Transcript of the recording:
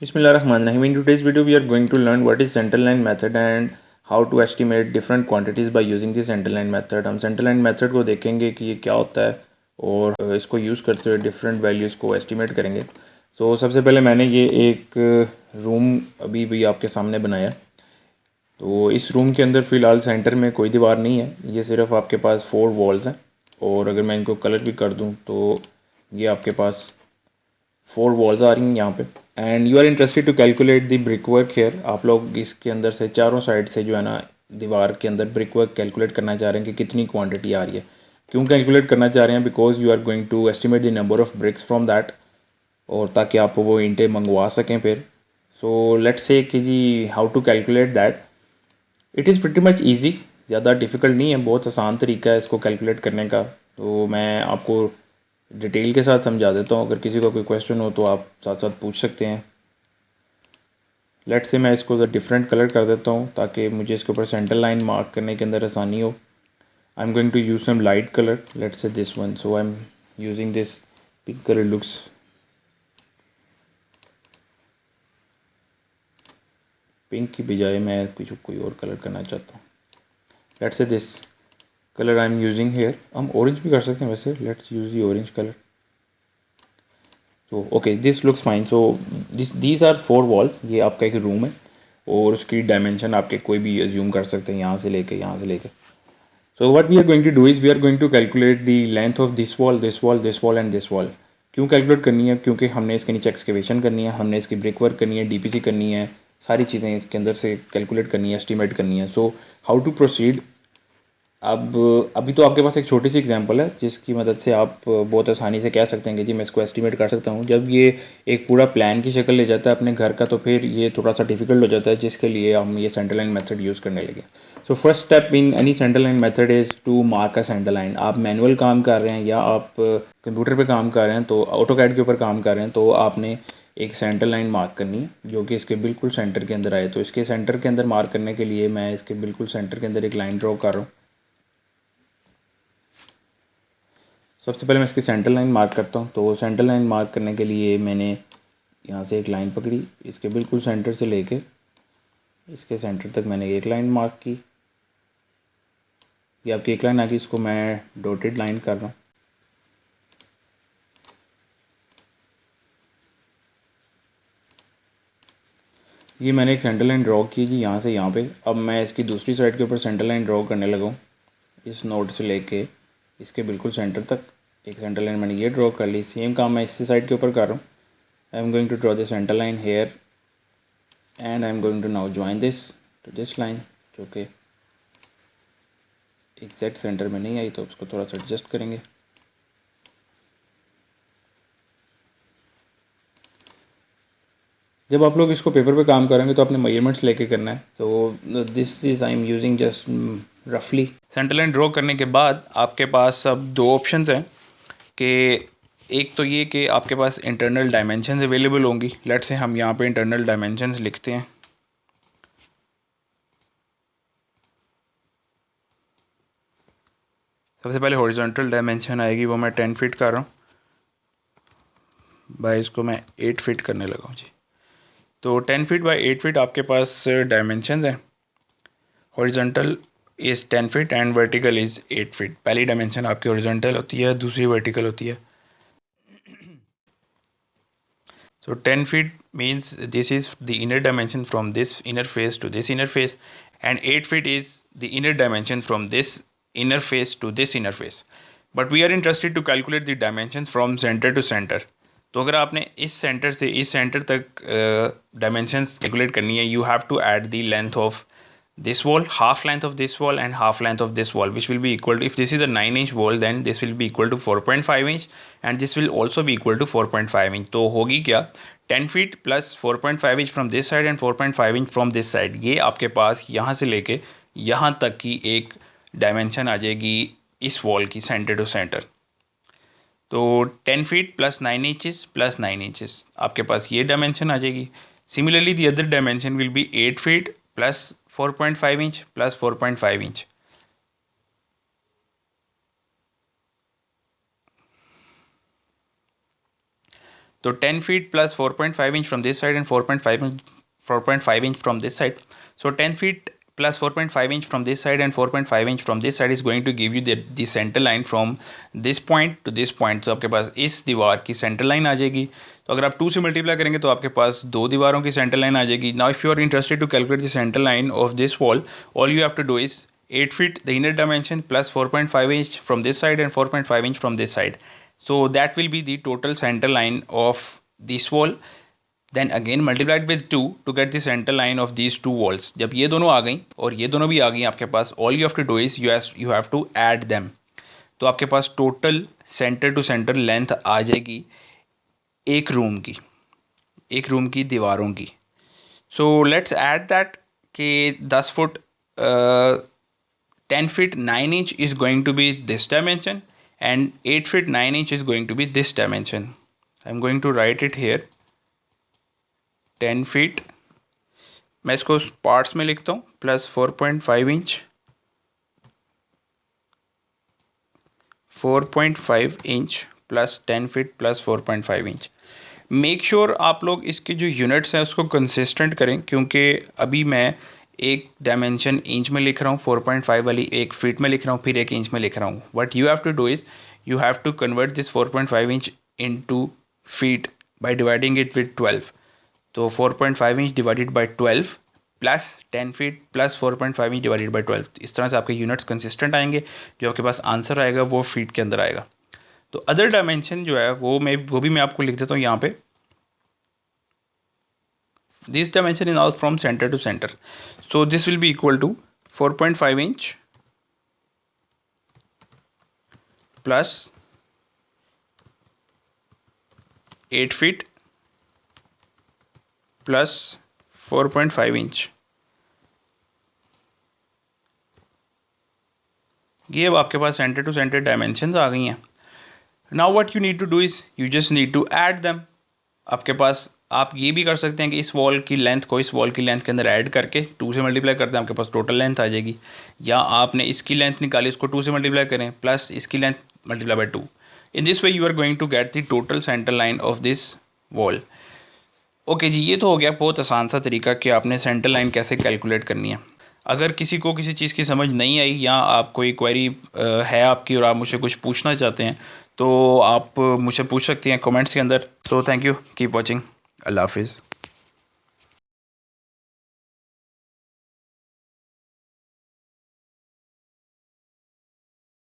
Bismillahirrahmanirrahim. In today's video, we are going to learn what is central line method and how to estimate different quantities by using the central line method. हम central line method को देखेंगे कि ये क्या होता है और इसको यूज़ करते हुए different values को estimate करेंगे. So सबसे पहले मैंने ये एक रूम अभी भी आपके सामने बनाया. तो इस रूम के अंदर फ़िलहाल सेंटर में कोई दीवार नहीं है, ये सिर्फ आपके पास 4 वॉल्स हैं. और अगर मैं इनको कलर भी कर दूँ तो ये आपके पास 4 वॉल्स आ रही हैं यहाँ पे. And you are interested to calculate the brick work here. आप लोग इसके अंदर से चारों साइड से जो है ना दीवार के अंदर ब्रिक वर्क कैलकुलेट करना चाह रहे हैं कि कितनी क्वांटिटी आ रही है. क्यों कैलकुलेट करना चाह रहे हैं? Because you are going to estimate the number of bricks from that, और ताकि आप वो ईंटें मंगवा सकें फिर. सो लेट्स से कि जी how to calculate that. It is pretty much easy, ज़्यादा डिफ़िकल्ट नहीं है, बहुत आसान तरीका है इसको कैलकुलेट करने का. तो मैं आपको डिटेल के साथ समझा देता हूँ. अगर किसी का कोई क्वेश्चन हो तो आप साथ साथ पूछ सकते हैं. लेट से मैं इसको डिफरेंट कलर कर देता हूँ ताकि मुझे इसके ऊपर सेंटर लाइन मार्क करने के अंदर आसानी हो. I am going to use some light colour. Let see this one. So I am using this pink colour. Looks pink की बजाय मैं कुछ कोई और कलर करना चाहता हूँ. Let see this colour I am using here. हम ऑरेंज भी कर सकते हैं वैसे. Let's use the orange colour. तो okay, this looks fine. So these are 4 walls. ये आपका एक रूम है और उसकी डायमेंशन आपके कोई भी एज्यूम कर सकते हैं, यहाँ से लेके यहाँ से लेके. So what we are going to do is we are going to calculate the length of this wall, this wall, this wall and this wall. क्यों कैलकुलेट करनी है? क्योंकि हमने इसके नीचे एक्सकेवेशन करनी है, हमने इसकी ब्रिक वर्क करनी है, डीपीसी करनी है, सारी चीज़ें इसके अंदर से कैलकुलेट करनी है, एस्टिमेट करनी है. So how to proceed. अब अभी तो आपके पास एक छोटी सी एग्जांपल है जिसकी मदद से आप बहुत आसानी से कह सकते हैं कि जी मैं इसको एस्टिमेट कर सकता हूँ. जब ये एक पूरा प्लान की शक्ल ले जाता है अपने घर का तो फिर ये थोड़ा सा डिफिकल्ट हो जाता है, जिसके लिए हम ये सेंटर लाइन मेथड यूज़ करने लगे. So first step in any centre line method is to mark a centre line. आप मैनुअल काम कर रहे हैं या आप कंप्यूटर पे काम कर रहे हैं, तो ऑटोकैड के ऊपर काम कर रहे हैं, तो आपने एक सेंटर लाइन मार्क करनी है जो कि इसके बिल्कुल सेंटर के अंदर आए. तो इसके सेंटर के अंदर मार्क करने के लिए मैं इसके बिल्कुल सेंटर के अंदर एक लाइन ड्रॉ कर रहा हूँ. सबसे पहले मैं इसकी सेंटर लाइन मार्क करता हूँ. तो सेंटर लाइन मार्क करने के लिए मैंने यहाँ से एक लाइन पकड़ी, इसके बिल्कुल सेंटर से लेके इसके सेंटर तक मैंने एक लाइन मार्क की. ये आपकी एक लाइन आ गई, इसको मैं डॉटेड लाइन कर रहा हूँ. ये मैंने एक सेंटर लाइन ड्रॉ की जी यहाँ से यहाँ पे. अब मैं इसकी दूसरी साइड के ऊपर सेंटर लाइन ड्रॉ करने लगा हूँ. इस नोड से लेके इसके बिल्कुल सेंटर तक एक सेंटर लाइन मैंने ये ड्रॉ कर ली. सेम काम मैं इसी साइड के ऊपर कर रहा हूँ. I am going to draw the centre line here and I am going to now join this to this line, जो कि एग्जैक्ट सेंटर में नहीं आई तो उसको थोड़ा सा एडजस्ट करेंगे. जब आप लोग इसको पेपर पे काम करेंगे तो अपने मेजरमेंट्स लेके करना है. तो this is I am using just रफली. सेंटर लाइन ड्रॉ करने के बाद आपके पास अब दो ऑप्शंस हैं कि एक तो ये कि आपके पास इंटरनल डायमेंशंस अवेलेबल होंगी. लेट्स से हम यहाँ पे इंटरनल डायमेंशंस लिखते हैं. सबसे पहले हॉरिजॉन्टल डायमेंशन आएगी, वो मैं 10 फीट कर रहा हूँ. बाय इसको मैं 8 फीट करने लगा हूँ जी. तो 10 फीट बाय 8 फीट आपके पास डायमेंशंस हैं. Horizontal is 10 feet and vertical is 8 feet. पहली डायमेंशन आपकी हॉरिजॉन्टल होती है, दूसरी वर्टिकल होती है. So 10 feet means this is the inner dimension from this inner face to this inner face, and 8 feet is the inner dimension from this inner face to this inner face. But we are interested to calculate the dimensions from center to center. तो अगर आपने इस centre से इस centre तक dimensions calculate करनी है, you have to add the length of this wall, half length of this wall and half length of this wall, which will be equal to, if this is a 9-inch wall, then this will be equal to 4.5 inch and this will also be equal to 4.5 inch. तो होगी क्या, 10 feet plus 4.5 inch from this side and 4.5 inch from this side. ये आपके पास यहाँ से लेके यहाँ तक की एक डायमेंशन आ जाएगी इस वॉल की सेंटर टू सेंटर. तो 10 feet plus 9 inches plus 9 inches आपके पास ये डायमेंशन आ जाएगी. Similarly the other dimension will be 8 feet plus 4.5 inch plus 4.5 inch. तो 10 feet plus 4.5 inch from this side and 4.5 inch from this side. So 10 feet plus 4.5 inch from this side and 4.5 inch from this side is going to give you the center line from this point to this point. तो आपके पास इस दीवार की centre line आ जाएगी. तो अगर आप 2 से मल्टीप्लाई करेंगे तो आपके पास दो दीवारों की सेंटर लाइन आ जाएगी. Now if you are interested to calculate the centre line of this wall, all you have to do is 8 feet the inner dimension plus 4.5 inch from this side and 4.5 inch from this side. So that will be the total center line of this wall. Then again multiply it with 2 to get the center line of these two walls. जब ये दोनों आ गई और ये दोनों भी आ गई आपके पास, all you have to do is you have to add them. तो आपके पास total centre to centre length आ जाएगी एक रूम की दीवारों की. सो लेट्स ऐड दैट कि 10 foot 10 feet 9 inch is going to be this dimension and 8 feet 9 inch is going to be this dimension. I'm going to write it here. 10 feet, मैं इसको parts में लिखता हूँ, plus 4.5 inch 4.5 inch plus 10 feet plus 4.5 inch. Make sure आप लोग इसके जो units हैं उसको कंसिस्टेंट करें, क्योंकि अभी मैं एक डायमेंशन इंच में लिख रहा हूँ 4.5 वाली, एक फीट में लिख रहा हूँ, फिर एक इंच में लिख रहा हूँ. What you have to do is you have to convert this 4.5 inch into feet by dividing it with 12. तो 4.5 inch divided by 12 plus 10 feet plus 4.5 inch divided by 12. इस तरह से आपके यूनिट्स कंसिस्टेंट आएंगे. जो आपके पास आंसर आएगा वो फीट के अंदर आएगा. तो अदर डायमेंशन जो है वो भी मैं आपको लिख देता हूँ यहाँ पे. This dimension is now from center to center. So this will be equal to 4.5 inch plus 8 feet plus 4.5 inch. ये अब आपके पास सेंटर टू सेंटर डायमेंशंस आ गई हैं. Now what you need to do is you just need to add them. आपके पास आप ये भी कर सकते हैं कि इस वॉल की लेंथ को इस वॉल की लेंथ के अंदर ऐड करके 2 से मल्टीप्लाई करते हैं, आपके पास टोटल लेंथ आ जाएगी. या आपने इसकी लेंथ निकाली, इसको 2 से मल्टीप्लाई करें प्लस इसकी length multiply by 2. In this way you are going to get the total centre line of this wall. Okay जी, ये तो हो गया बहुत आसान सा तरीका कि आपने सेंटर लाइन कैसे कैलकुलेट करनी है. अगर किसी को किसी चीज़ की समझ नहीं आई या आप कोई क्वेरी है आपकी और आप मुझे कुछ पूछना चाहते हैं तो आप मुझसे पूछ सकते हैं कमेंट्स के अंदर. तो थैंक यू, कीप वॉचिंग. अल्लाह हाफिज़.